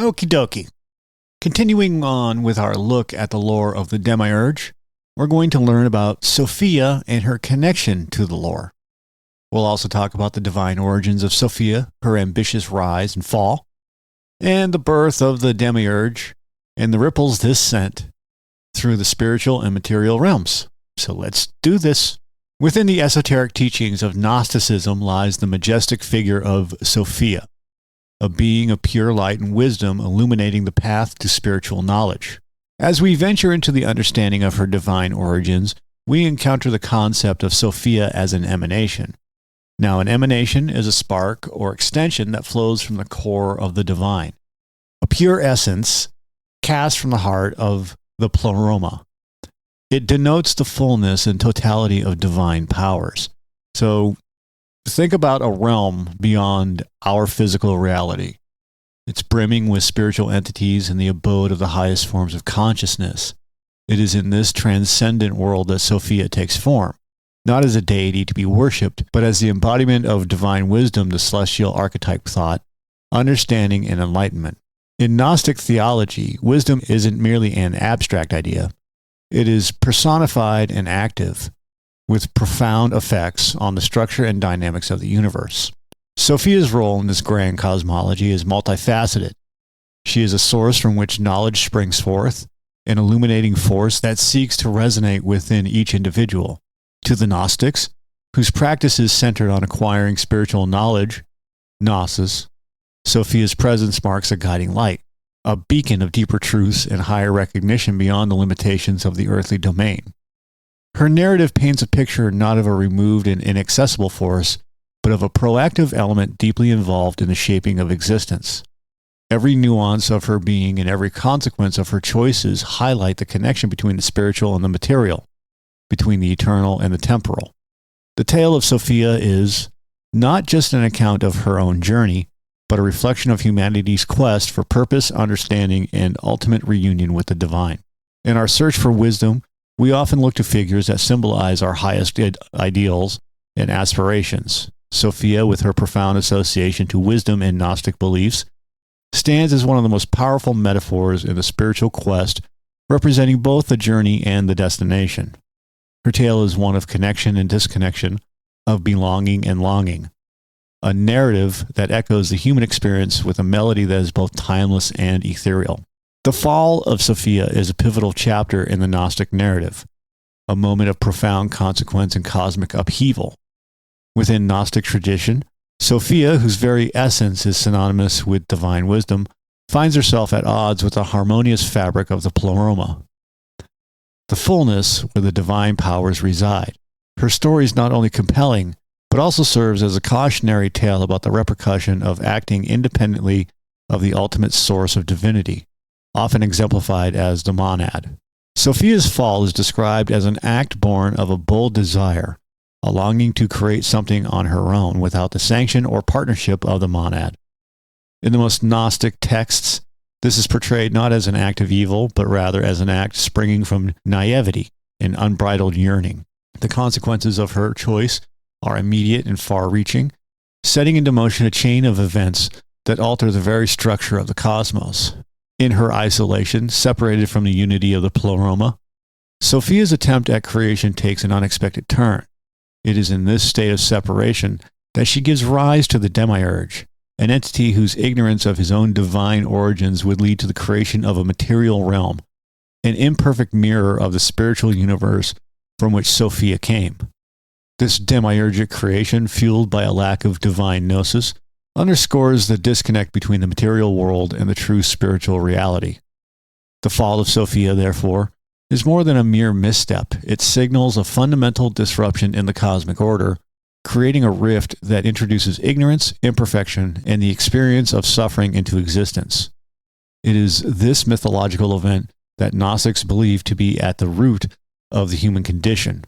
Okie dokie. Continuing on with our look at the lore of the Demiurge, we're going to learn about Sophia and her connection to the lore. We'll also talk about the divine origins of Sophia, her ambitious rise and fall, and the birth of the Demiurge, and the ripples this sent through the spiritual and material realms. So let's do this. Within the esoteric teachings of Gnosticism lies the majestic figure of Sophia, a being of pure light and wisdom illuminating the path to spiritual knowledge. As we venture into the understanding of her divine origins, we encounter the concept of Sophia as an emanation. Now, an emanation is a spark or extension that flows from the core of the divine, a pure essence cast from the heart of the Pleroma. It denotes the fullness and totality of divine powers. So, think about a realm beyond our physical reality. It's brimming with spiritual entities in the abode of the highest forms of consciousness. It is in this transcendent world that Sophia takes form, not as a deity to be worshipped, but as the embodiment of divine wisdom, the celestial archetype thought, understanding, and enlightenment. In Gnostic theology, wisdom isn't merely an abstract idea. It is personified and active, with profound effects on the structure and dynamics of the universe. Sophia's role in this grand cosmology is multifaceted. She is a source from which knowledge springs forth, an illuminating force that seeks to resonate within each individual. To the Gnostics, whose practice is centered on acquiring spiritual knowledge, Gnosis, Sophia's presence marks a guiding light, a beacon of deeper truths and higher recognition beyond the limitations of the earthly domain. Her narrative paints a picture not of a removed and inaccessible force, but of a proactive element deeply involved in the shaping of existence. Every nuance of her being and every consequence of her choices highlight the connection between the spiritual and the material, between the eternal and the temporal. The tale of Sophia is not just an account of her own journey, but a reflection of humanity's quest for purpose, understanding, and ultimate reunion with the divine. In our search for wisdom, we often look to figures that symbolize our highest ideals and aspirations. Sophia, with her profound association to wisdom and Gnostic beliefs, stands as one of the most powerful metaphors in the spiritual quest, representing both the journey and the destination. Her tale is one of connection and disconnection, of belonging and longing, a narrative that echoes the human experience with a melody that is both timeless and ethereal. The fall of Sophia is a pivotal chapter in the Gnostic narrative, a moment of profound consequence and cosmic upheaval. Within Gnostic tradition, Sophia, whose very essence is synonymous with divine wisdom, finds herself at odds with the harmonious fabric of the Pleroma, the fullness where the divine powers reside. Her story is not only compelling, but also serves as a cautionary tale about the repercussion of acting independently of the ultimate source of divinity, often exemplified as the monad. Sophia's fall is described as an act born of a bold desire, a longing to create something on her own without the sanction or partnership of the monad. In the most Gnostic texts, this is portrayed not as an act of evil, but rather as an act springing from naivety and unbridled yearning. The consequences of her choice are immediate and far-reaching, setting into motion a chain of events that alter the very structure of the cosmos. In her isolation, separated from the unity of the Pleroma, Sophia's attempt at creation takes an unexpected turn. It is in this state of separation that she gives rise to the Demiurge, an entity whose ignorance of his own divine origins would lead to the creation of a material realm, an imperfect mirror of the spiritual universe from which Sophia came. This demiurgic creation, fueled by a lack of divine gnosis, underscores the disconnect between the material world and the true spiritual reality. The fall of Sophia, therefore, is more than a mere misstep. It signals a fundamental disruption in the cosmic order, creating a rift that introduces ignorance, imperfection, and the experience of suffering into existence. It is this mythological event that Gnostics believe to be at the root of the human condition,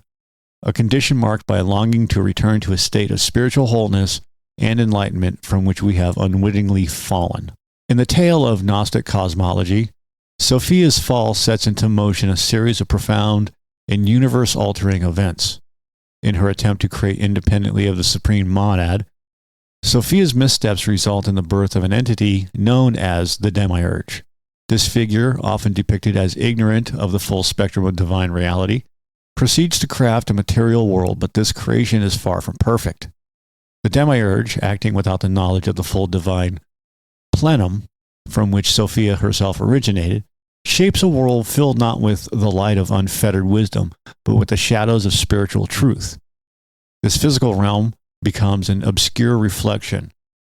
a condition marked by a longing to return to a state of spiritual wholeness and enlightenment from which we have unwittingly fallen. In the tale of Gnostic cosmology, Sophia's fall sets into motion a series of profound and universe-altering events. In her attempt to create independently of the supreme monad, Sophia's missteps result in the birth of an entity known as the Demiurge. This figure, often depicted as ignorant of the full spectrum of divine reality, proceeds to craft a material world, but this creation is far from perfect. The Demiurge, acting without the knowledge of the full divine plenum, from which Sophia herself originated, shapes a world filled not with the light of unfettered wisdom, but with the shadows of spiritual truth. This physical realm becomes an obscure reflection,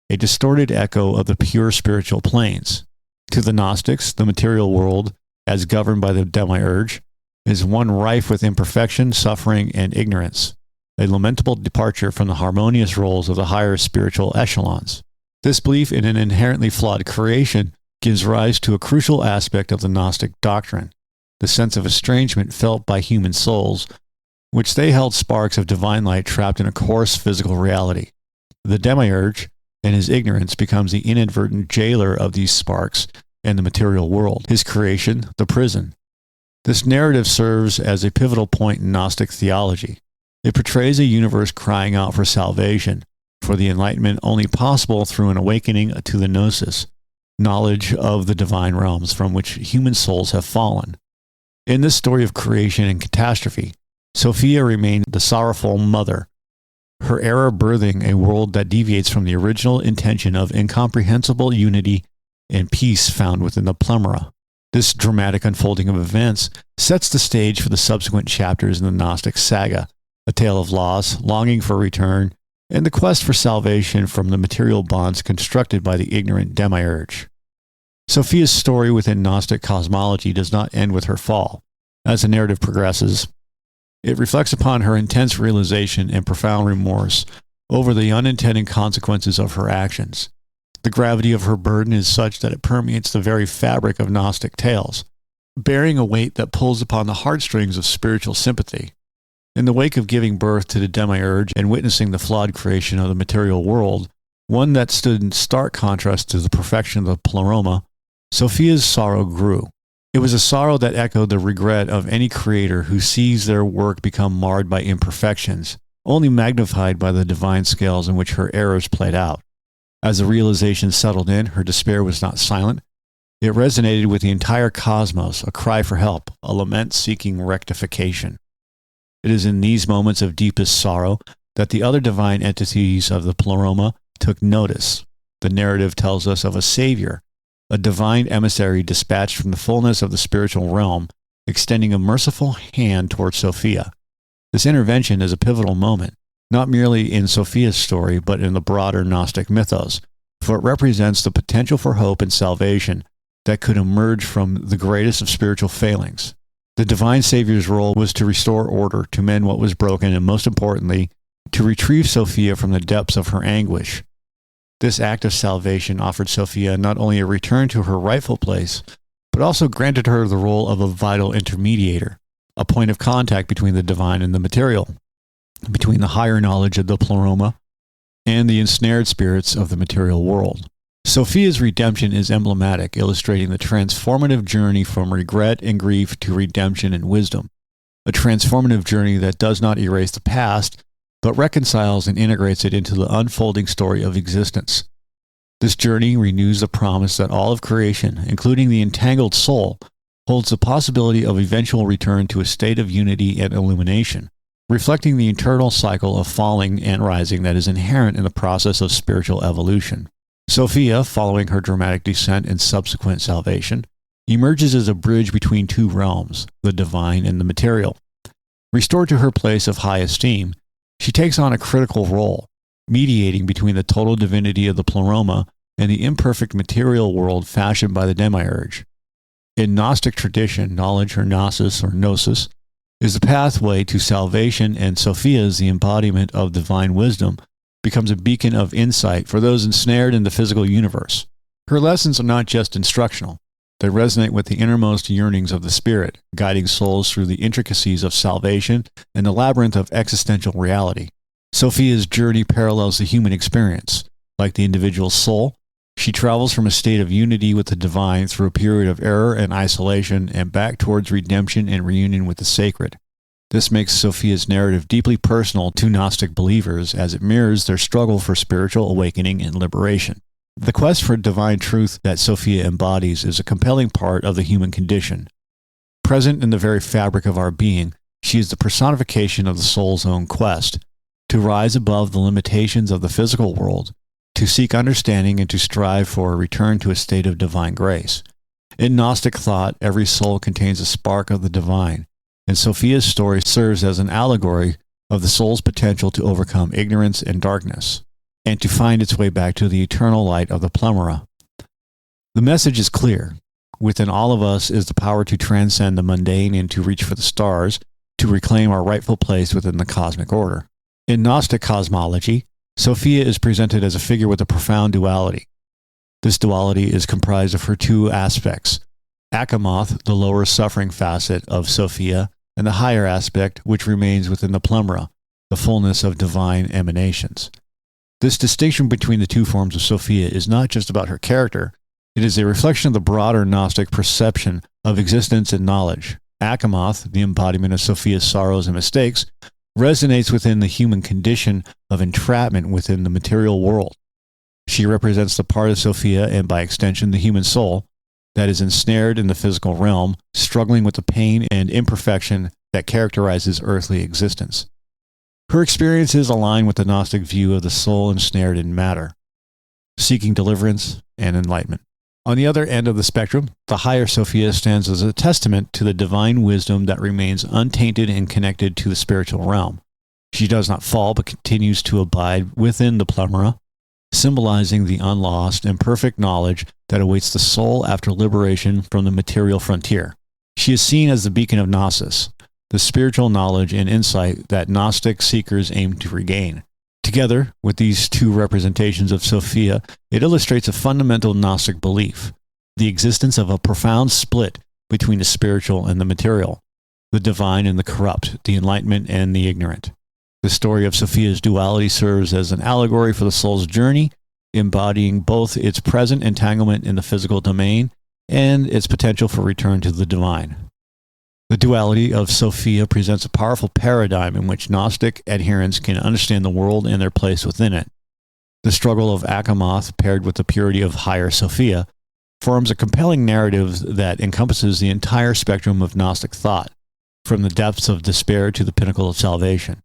a distorted echo of the pure spiritual planes. To the Gnostics, the material world, as governed by the Demiurge, is one rife with imperfection, suffering, and ignorance, a lamentable departure from the harmonious roles of the higher spiritual echelons. This belief in an inherently flawed creation gives rise to a crucial aspect of the Gnostic doctrine, the sense of estrangement felt by human souls, which they held sparks of divine light trapped in a coarse physical reality. The Demiurge, in his ignorance, becomes the inadvertent jailer of these sparks and the material world, his creation, the prison. This narrative serves as a pivotal point in Gnostic theology. It portrays a universe crying out for salvation, for the enlightenment only possible through an awakening to the gnosis, knowledge of the divine realms from which human souls have fallen. In this story of creation and catastrophe, Sophia remained the sorrowful mother, her error birthing a world that deviates from the original intention of incomprehensible unity and peace found within the Pleroma. This dramatic unfolding of events sets the stage for the subsequent chapters in the Gnostic saga, a tale of loss, longing for return, and the quest for salvation from the material bonds constructed by the ignorant Demiurge. Sophia's story within Gnostic cosmology does not end with her fall. As the narrative progresses, it reflects upon her intense realization and profound remorse over the unintended consequences of her actions. The gravity of her burden is such that it permeates the very fabric of Gnostic tales, bearing a weight that pulls upon the heartstrings of spiritual sympathy. In the wake of giving birth to the Demiurge and witnessing the flawed creation of the material world, one that stood in stark contrast to the perfection of the Pleroma, Sophia's sorrow grew. It was a sorrow that echoed the regret of any creator who sees their work become marred by imperfections, only magnified by the divine scales in which her errors played out. As the realization settled in, her despair was not silent. It resonated with the entire cosmos, a cry for help, a lament seeking rectification. It is in these moments of deepest sorrow that the other divine entities of the Pleroma took notice. The narrative tells us of a savior, a divine emissary dispatched from the fullness of the spiritual realm, extending a merciful hand towards Sophia. This intervention is a pivotal moment, not merely in Sophia's story, but in the broader Gnostic mythos, for it represents the potential for hope and salvation that could emerge from the greatest of spiritual failings. The divine savior's role was to restore order, to mend what was broken, and most importantly, to retrieve Sophia from the depths of her anguish. This act of salvation offered Sophia not only a return to her rightful place, but also granted her the role of a vital intermediator, a point of contact between the divine and the material, between the higher knowledge of the Pleroma and the ensnared spirits of the material world. Sophia's redemption is emblematic, illustrating the transformative journey from regret and grief to redemption and wisdom, a transformative journey that does not erase the past, but reconciles and integrates it into the unfolding story of existence. This journey renews the promise that all of creation, including the entangled soul, holds the possibility of eventual return to a state of unity and illumination, reflecting the eternal cycle of falling and rising that is inherent in the process of spiritual evolution. Sophia, following her dramatic descent and subsequent salvation, emerges as a bridge between two realms, the divine and the material. Restored to her place of high esteem, she takes on a critical role, mediating between the total divinity of the Pleroma and the imperfect material world fashioned by the Demiurge. In Gnostic tradition, knowledge or gnosis or gnosis is the pathway to salvation, and Sophia, as the embodiment of divine wisdom, becomes a beacon of insight for those ensnared in the physical universe. Her lessons are not just instructional. They resonate with the innermost yearnings of the spirit, guiding souls through the intricacies of salvation and the labyrinth of existential reality. Sophia's journey parallels the human experience. Like the individual soul, she travels from a state of unity with the divine through a period of error and isolation and back towards redemption and reunion with the sacred. This makes Sophia's narrative deeply personal to Gnostic believers as it mirrors their struggle for spiritual awakening and liberation. The quest for divine truth that Sophia embodies is a compelling part of the human condition. Present in the very fabric of our being, she is the personification of the soul's own quest to rise above the limitations of the physical world, to seek understanding and to strive for a return to a state of divine grace. In Gnostic thought, every soul contains a spark of the divine, and Sophia's story serves as an allegory of the soul's potential to overcome ignorance and darkness, and to find its way back to the eternal light of the Pleroma. The message is clear. Within all of us is the power to transcend the mundane and to reach for the stars, to reclaim our rightful place within the cosmic order. In Gnostic cosmology, Sophia is presented as a figure with a profound duality. This duality is comprised of her two aspects: Achamoth, the lower suffering facet of Sophia, and the higher aspect which remains within the Pleroma, the fullness of divine emanations. This distinction between the two forms of Sophia is not just about her character, it is a reflection of the broader Gnostic perception of existence and knowledge. Achamoth, the embodiment of Sophia's sorrows and mistakes, resonates within the human condition of entrapment within the material world. She represents the part of Sophia, and by extension the human soul, that is ensnared in the physical realm, struggling with the pain and imperfection that characterizes earthly existence. Her experiences align with the Gnostic view of the soul ensnared in matter, seeking deliverance and enlightenment. On the other end of the spectrum, the higher Sophia stands as a testament to the divine wisdom that remains untainted and connected to the spiritual realm. She does not fall, but continues to abide within the Pleroma, symbolizing the unlost and perfect knowledge that awaits the soul after liberation from the material frontier. She is seen as the beacon of Gnosis, the spiritual knowledge and insight that Gnostic seekers aim to regain. Together with these two representations of Sophia, it illustrates a fundamental Gnostic belief, the existence of a profound split between the spiritual and the material, the divine and the corrupt, the enlightenment and the ignorant. The story of Sophia's duality serves as an allegory for the soul's journey, embodying both its present entanglement in the physical domain and its potential for return to the divine. The duality of Sophia presents a powerful paradigm in which Gnostic adherents can understand the world and their place within it. The struggle of Achamoth, paired with the purity of higher Sophia, forms a compelling narrative that encompasses the entire spectrum of Gnostic thought, from the depths of despair to the pinnacle of salvation.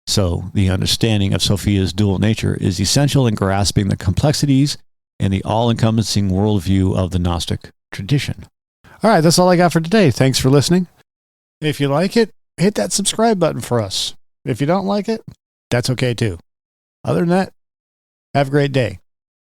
So, the understanding of Sophia's dual nature is essential in grasping the complexities and the all-encompassing worldview of the Gnostic tradition. All right, that's all I got for today. Thanks for listening. If you like it, hit that subscribe button for us. If you don't like it, that's okay too. Other than that, have a great day.